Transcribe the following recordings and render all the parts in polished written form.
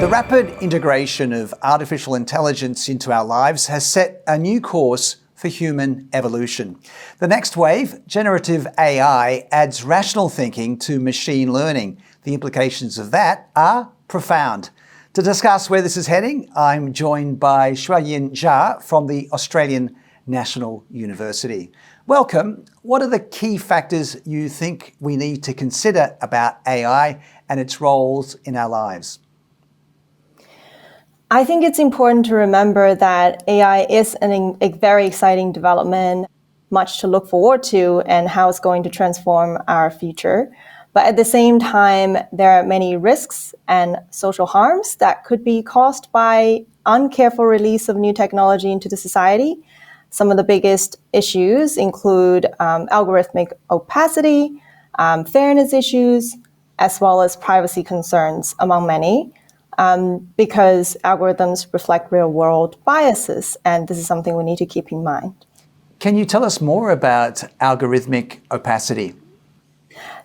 The rapid integration of artificial intelligence into our lives has set a new course for human evolution. The next wave, generative AI, adds rational thinking to machine learning. The implications of that are profound. To discuss where this is heading, I'm joined by Shuayin Jia from the Australian National University. Welcome. What are the key factors you think we need to consider about AI and its roles in our lives? I think it's important to remember that AI is a very exciting development, much to look forward to, and how it's going to transform our future. But at the same time, there are many risks and social harms that could be caused by uncareful release of new technology into the society. Some of the biggest issues include algorithmic opacity, fairness issues, as well as privacy concerns, among many. Because algorithms reflect real-world biases, and this is something we need to keep in mind. Can you tell us more about algorithmic opacity?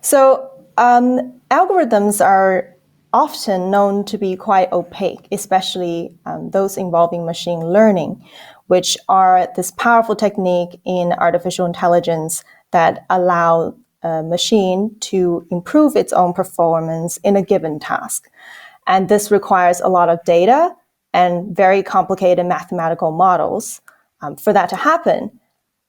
So, algorithms are often known to be quite opaque, especially those involving machine learning, which are this powerful technique in artificial intelligence that allow a machine to improve its own performance in a given task. And this requires a lot of data and very complicated mathematical models for that to happen.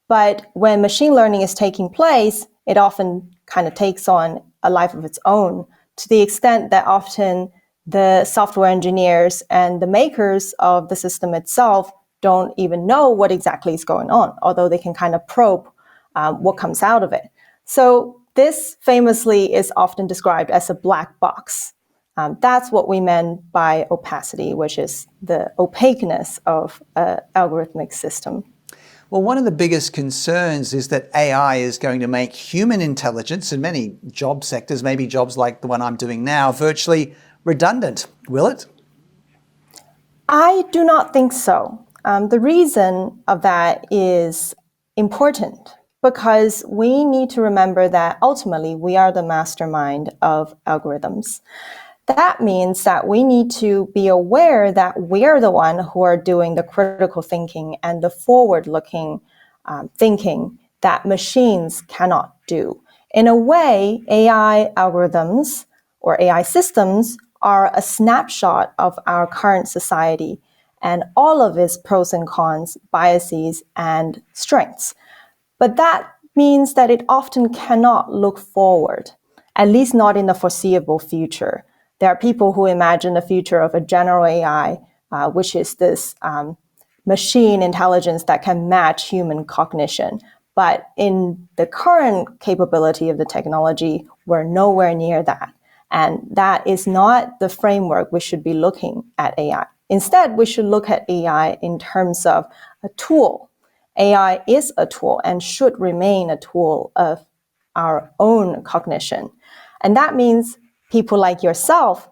But when machine learning is taking place, it often kind of takes on a life of its own, to the extent that often the software engineers and the makers of the system itself don't even know what exactly is going on, although they can kind of probe what comes out of it. So this famously is often described as a black box. That's what we meant by opacity, which is the opaqueness of an algorithmic system. Well, one of the biggest concerns is that AI is going to make human intelligence in many job sectors, maybe jobs like the one I'm doing now, virtually redundant. Will it? I do not think so. The reason of that is important because we need to remember that ultimately we are the mastermind of algorithms. That means that we need to be aware that we're the one who are doing the critical thinking and the forward-looking thinking that machines cannot do. In a way, AI algorithms or AI systems are a snapshot of our current society and all of its pros and cons, biases, and strengths. But that means that it often cannot look forward, at least not in the foreseeable future. There are people who imagine the future of a general AI, which is this machine intelligence that can match human cognition. But in the current capability of the technology, we're nowhere near that. And that is not the framework we should be looking at AI. Instead, we should look at AI in terms of a tool. AI is a tool and should remain a tool of our own cognition. And that means people like yourself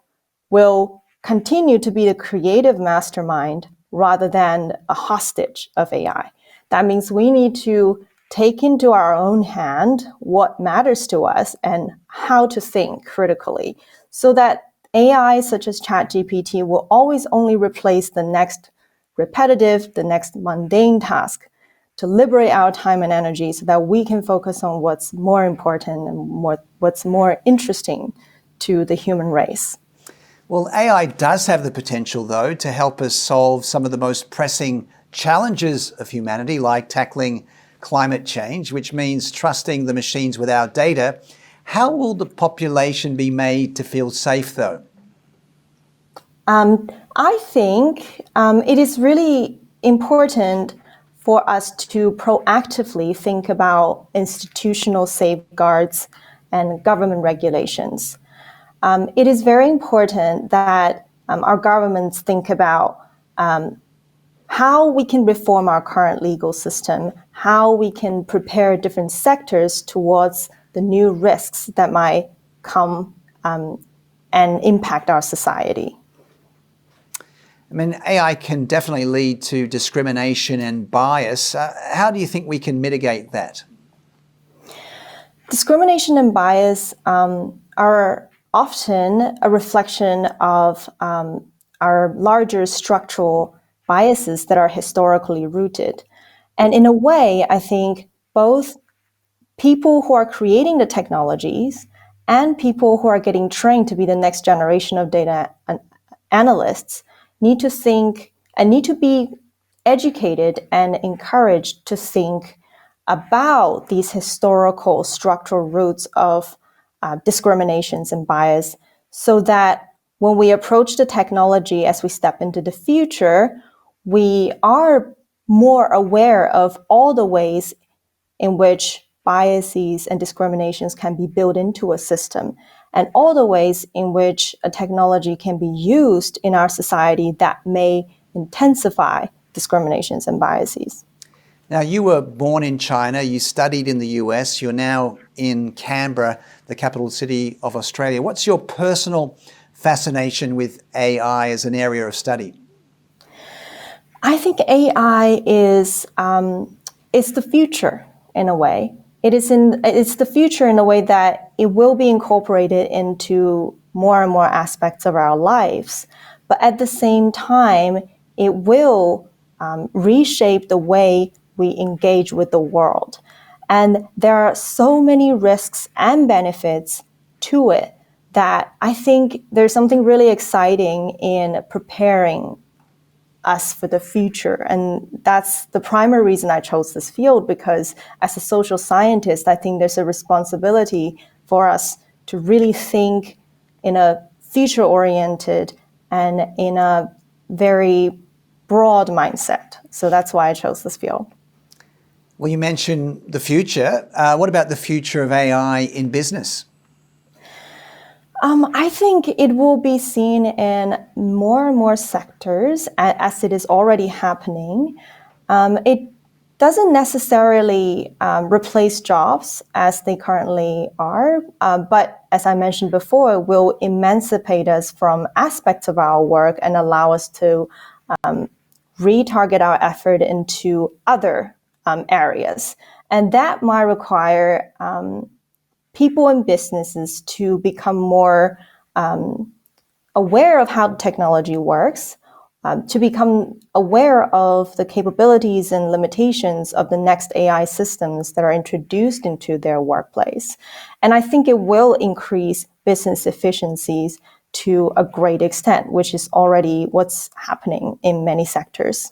will continue to be the creative mastermind rather than a hostage of AI. That means we need to take into our own hand what matters to us and how to think critically so that AI such as ChatGPT will always only replace the next repetitive, the next mundane task to liberate our time and energy so that we can focus on what's more important and what's more interesting to the human race. Well, AI does have the potential, though, to help us solve some of the most pressing challenges of humanity, like tackling climate change, which means trusting the machines with our data. How will the population be made to feel safe, though? I think it is really important for us to proactively think about institutional safeguards and government regulations. It is very important that our governments think about how we can reform our current legal system, how we can prepare different sectors towards the new risks that might come and impact our society. I mean, AI can definitely lead to discrimination and bias. How do you think we can mitigate that? Discrimination and bias are often a reflection of are larger structural biases that are historically rooted. And in a way, I think both people who are creating the technologies and people who are getting trained to be the next generation of data analysts need to think and need to be educated and encouraged to think about these historical structural roots of discriminations and bias, so that when we approach the technology as we step into the future, we are more aware of all the ways in which biases and discriminations can be built into a system, and all the ways in which a technology can be used in our society that may intensify discriminations and biases. Now, you were born in China, you studied in the US, you're now in Canberra, the capital city of Australia. What's your personal fascination with AI as an area of study? I think AI is the future in a way. It's the future in a way that it will be incorporated into more and more aspects of our lives. But at the same time, it will reshape the way we engage with the world. And there are so many risks and benefits to it that I think there's something really exciting in preparing us for the future. And that's the primary reason I chose this field, because as a social scientist, I think there's a responsibility for us to really think in a future-oriented and in a very broad mindset. So that's why I chose this field. Well, you mentioned the future. What about the future of AI in business? I think it will be seen in more and more sectors, as it is already happening. It doesn't necessarily replace jobs as they currently are, but as I mentioned before, it will emancipate us from aspects of our work and allow us to retarget our effort into other areas. And that might require people and businesses to become more aware of how technology works, to become aware of the capabilities and limitations of the next AI systems that are introduced into their workplace. And I think it will increase business efficiencies to a great extent, which is already what's happening in many sectors.